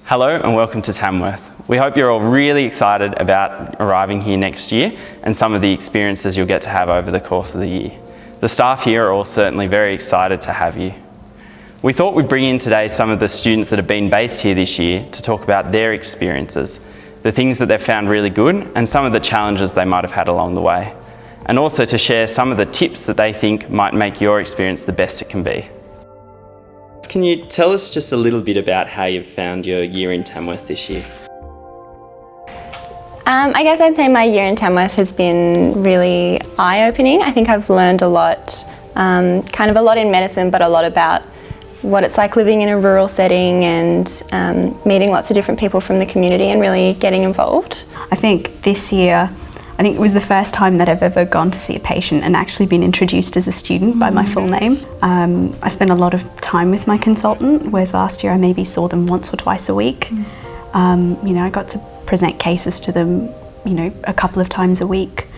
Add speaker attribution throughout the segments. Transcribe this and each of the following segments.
Speaker 1: Hello and welcome to Tamworth. We hope you're all really excited about arriving here next year and some of the experiences you'll get to have over the course of the year. The staff here are all certainly very excited to have you. We thought we'd bring in today some of the students that have been based here this year to talk about their experiences, the things that they've found really good and some of the challenges they might have had along the way, and also to share some of the tips that they think might make your experience the best it can be. Can you tell us just a little bit about how you've found your year in Tamworth this year?
Speaker 2: I guess I'd say my year in Tamworth has been really eye-opening. I think I've learned a lot, kind of a lot in medicine, but a lot about what it's like living in a rural setting and meeting lots of different people from the community and really getting involved.
Speaker 3: I think this year, it was the first time that I've ever gone to see a patient and actually been introduced as a student by my full name. I spent a lot of time with my consultant, whereas last year I maybe saw them once or twice a week. I got to present cases to them, a couple of times a week.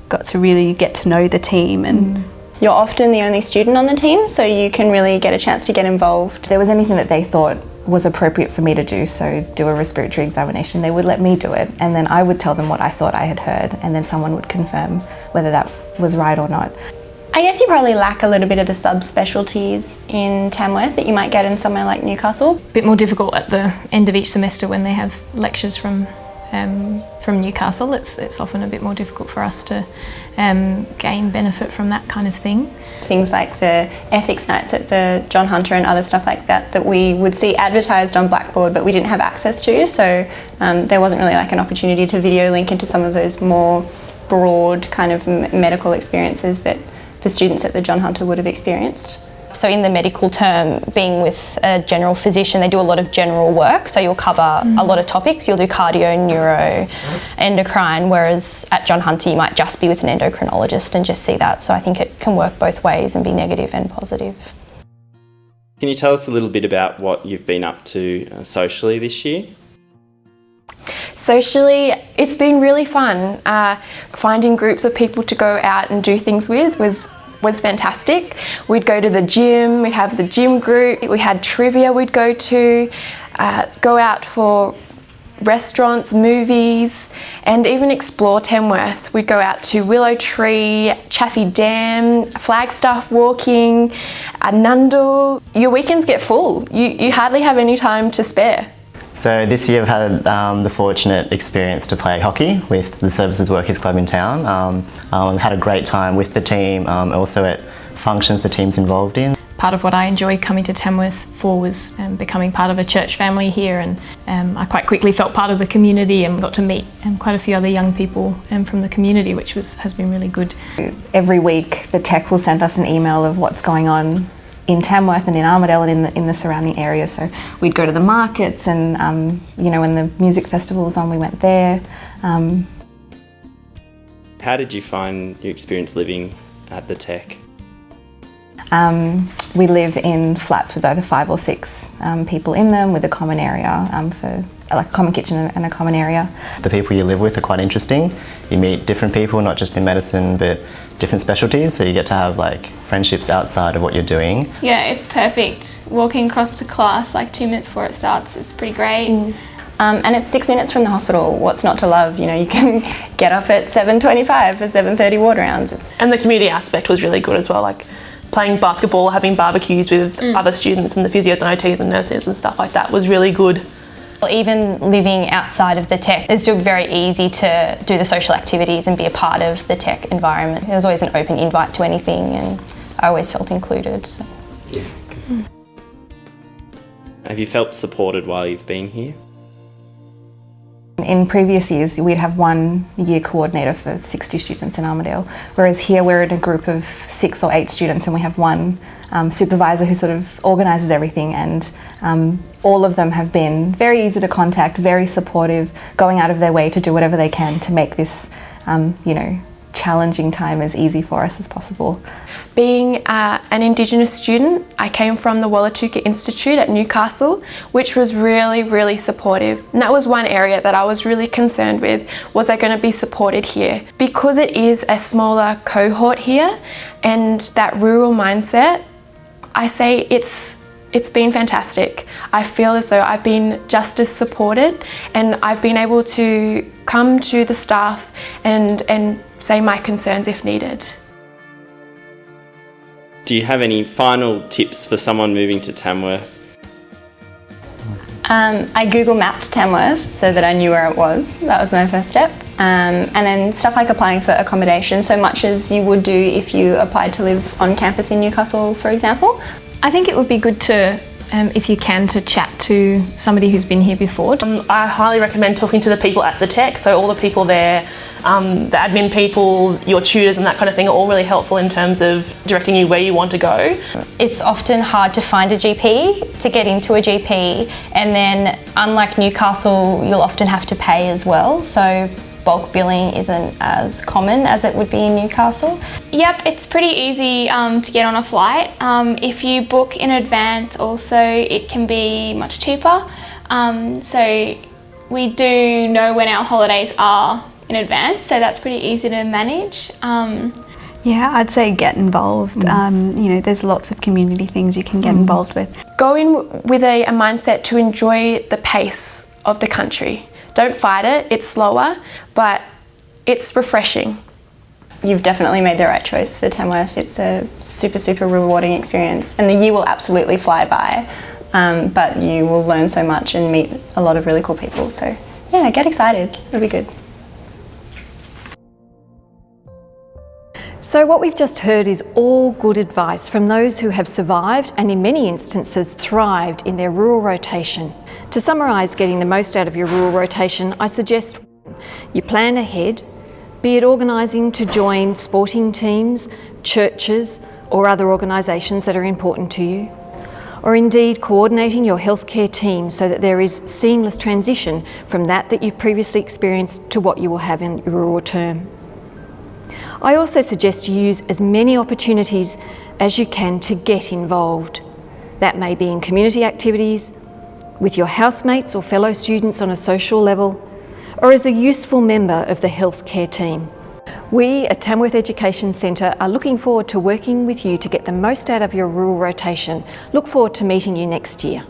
Speaker 3: Got to really get to know the team and
Speaker 2: You're often the only student on the team, so you can really get a chance to get involved.
Speaker 4: If there was anything that they thought was appropriate for me to do, so do a respiratory examination, they would let me do it, and then I would tell them what I thought I had heard, and then someone would confirm whether that was right or not.
Speaker 2: I guess you probably lack a little bit of the subspecialties in Tamworth that you might get in somewhere like Newcastle.
Speaker 5: A bit more difficult at the end of each semester when they have lectures from Newcastle. It's often a bit more difficult for us to gain benefit from that kind of thing.
Speaker 2: Things like the ethics nights at the John Hunter and other stuff like that we would see advertised on Blackboard but we didn't have access to, so there wasn't really like an opportunity to video link into some of those more broad kind of medical experiences that the students at the John Hunter would have experienced.
Speaker 6: So in the medical term, being with a general physician, they do a lot of general work, so you'll cover a lot of topics. You'll do cardio, neuro, endocrine, whereas at John Hunter you might just be with an endocrinologist and just see that. So I think it can work both ways and be negative and positive.
Speaker 1: Can you tell us a little bit about what you've been up to socially this year?
Speaker 7: Socially, it's been really fun. Finding groups of people to go out and do things with was fantastic. We'd go to the gym, we'd have the gym group, we had trivia we'd go to, go out for restaurants, movies, and even explore Tamworth. We'd go out to Willow Tree, Chaffey Dam, Flagstaff walking, Nundle. Your weekends get full. You hardly have any time to spare.
Speaker 8: So this year I've had the fortunate experience to play hockey with the Services Workers Club in town. I've had a great time with the team, also at functions the team's involved in.
Speaker 5: Part of what I enjoyed coming to Tamworth for was becoming part of a church family here, and I quite quickly felt part of the community and got to meet quite a few other young people from the community, which has been really good.
Speaker 4: Every week the tech will send us an email of what's going on in Tamworth and in Armidale and in the surrounding area. So we'd go to the markets and, when the music festival was on, we went there.
Speaker 1: How did you find your experience living at the Tech?
Speaker 4: We live in flats with over 5 or 6 people in them, with a common area for like a common kitchen and a common area.
Speaker 8: The people you live with are quite interesting. You meet different people, not just in medicine, but different specialties, so you get to have like friendships outside of what you're doing.
Speaker 9: Yeah, it's perfect. Walking across to class like 2 minutes before it starts is pretty great.
Speaker 2: And it's 6 minutes from the hospital. What's not to love? You can get up at 7:25 for 7:30 ward rounds.
Speaker 10: And the community aspect was really good as well, like playing basketball, having barbecues with other students and the physios and OTs and nurses and stuff like that was really good.
Speaker 6: Even living outside of the tech, it's still very easy to do the social activities and be a part of the tech environment. There's always an open invite to anything and I always felt included. So.
Speaker 1: Yeah. Have you felt supported while you've been here?
Speaker 4: In previous years, we'd have one year coordinator for 60 students in Armidale, whereas here we're in a group of 6 or 8 students and we have one supervisor who sort of organises everything, and all of them have been very easy to contact, very supportive, going out of their way to do whatever they can to make this, challenging time as easy for us as possible.
Speaker 7: Being an Indigenous student, I came from the Wallatuka Institute at Newcastle, which was really, really supportive. And that was one area that I was really concerned with, was I going to be supported here? Because it is a smaller cohort here and that rural mindset, I say it's It's been fantastic. I feel as though I've been just as supported, and I've been able to come to the staff and say my concerns if needed.
Speaker 1: Do you have any final tips for someone moving to Tamworth?
Speaker 2: I Google mapped Tamworth so that I knew where it was. That was my first step. And then stuff like applying for accommodation, so much as you would do if you applied to live on campus in Newcastle, for example.
Speaker 5: I think it would be good to, if you can, to chat to somebody who's been here before.
Speaker 10: I highly recommend talking to the people at the tech, so all the people there, the admin people, your tutors and that kind of thing are all really helpful in terms of directing you where you want to go.
Speaker 6: It's often hard to find a GP, to get into a GP, and then unlike Newcastle, you'll often have to pay as well. So bulk billing isn't as common as it would be in Newcastle.
Speaker 9: Yep, it's pretty easy to get on a flight. If you book in advance also, it can be much cheaper. So we do know when our holidays are in advance, so that's pretty easy to manage.
Speaker 3: Yeah, I'd say get involved. There's lots of community things you can get involved with.
Speaker 7: Go in with a mindset to enjoy the pace of the country. Don't fight it, it's slower, but it's refreshing.
Speaker 2: You've definitely made the right choice for Tamworth. It's a super, super rewarding experience, and the year will absolutely fly by, but you will learn so much and meet a lot of really cool people. So yeah, get excited, it'll be good.
Speaker 11: So what we've just heard is all good advice from those who have survived and in many instances thrived in their rural rotation. To summarise getting the most out of your rural rotation, I suggest you plan ahead, be it organising to join sporting teams, churches or other organisations that are important to you, or indeed coordinating your healthcare team so that there is seamless transition from that you've previously experienced to what you will have in your rural term. I also suggest you use as many opportunities as you can to get involved. That may be in community activities, with your housemates or fellow students on a social level, or as a useful member of the healthcare team. We at Tamworth Education Centre are looking forward to working with you to get the most out of your rural rotation. Look forward to meeting you next year.